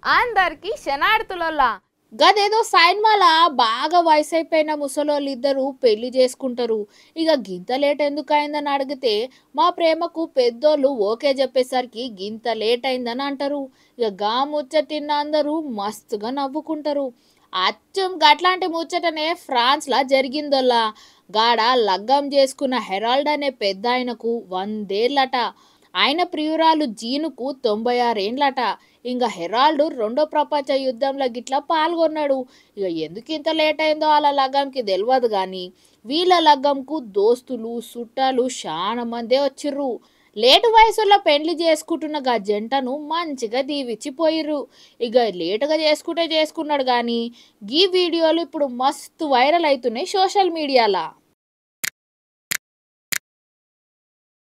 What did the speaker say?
అందరికి శనార్థులల్లా గదేదో సైన్మాల బాగా వయసు అయిపోయిన ముసలోళ్ళు ఇద్దరు పెళ్లి చేసుకుంటారు. ఇక గింత లేట్ ఎందుకు అయిందని అడిగితే మా ప్రేమకు పెద్దోళ్ళు ఓకే చెప్పేసరికి గింత లేట్ అయిందని అంటారు. ఇక గా ముచ్చటిన్న అందరూ మస్తుగా నవ్వుకుంటారు. అచ్చం గట్లాంటి ముచ్చటనే ఫ్రాన్స్లా జరిగిందోల్లా. గాడ లగ్గం చేసుకున్న హెరాల్డ్ అనే పెద్ద ఆయనకు 100 ఏళ్ళట. ఆయన ప్రియురాలు జీనుకు 96 ఏండ్లట. ఇంకా హెరాల్డ్ రెండో ప్రపంచ యుద్ధంలో గిట్లా పాల్గొన్నాడు. ఇక ఎందుకు ఇంత లేట్ అయిందో వాళ్ళ లగ్గంకి తెలియదు కానీ వీళ్ళ లగ్గంకు దోస్తులు చుట్టాలు చాలా మందే వచ్చిర్రు. లేటు వయసులో పెళ్లి చేసుకుంటున్న గా జంటను మంచిగా దీవిచ్చిపోయిర్రు. ఇక లేటుగా చేసుకుంటే చేసుకున్నాడు కానీ గీ వీడియోలు ఇప్పుడు మస్తు వైరల్ అవుతున్నాయి సోషల్ మీడియాలో.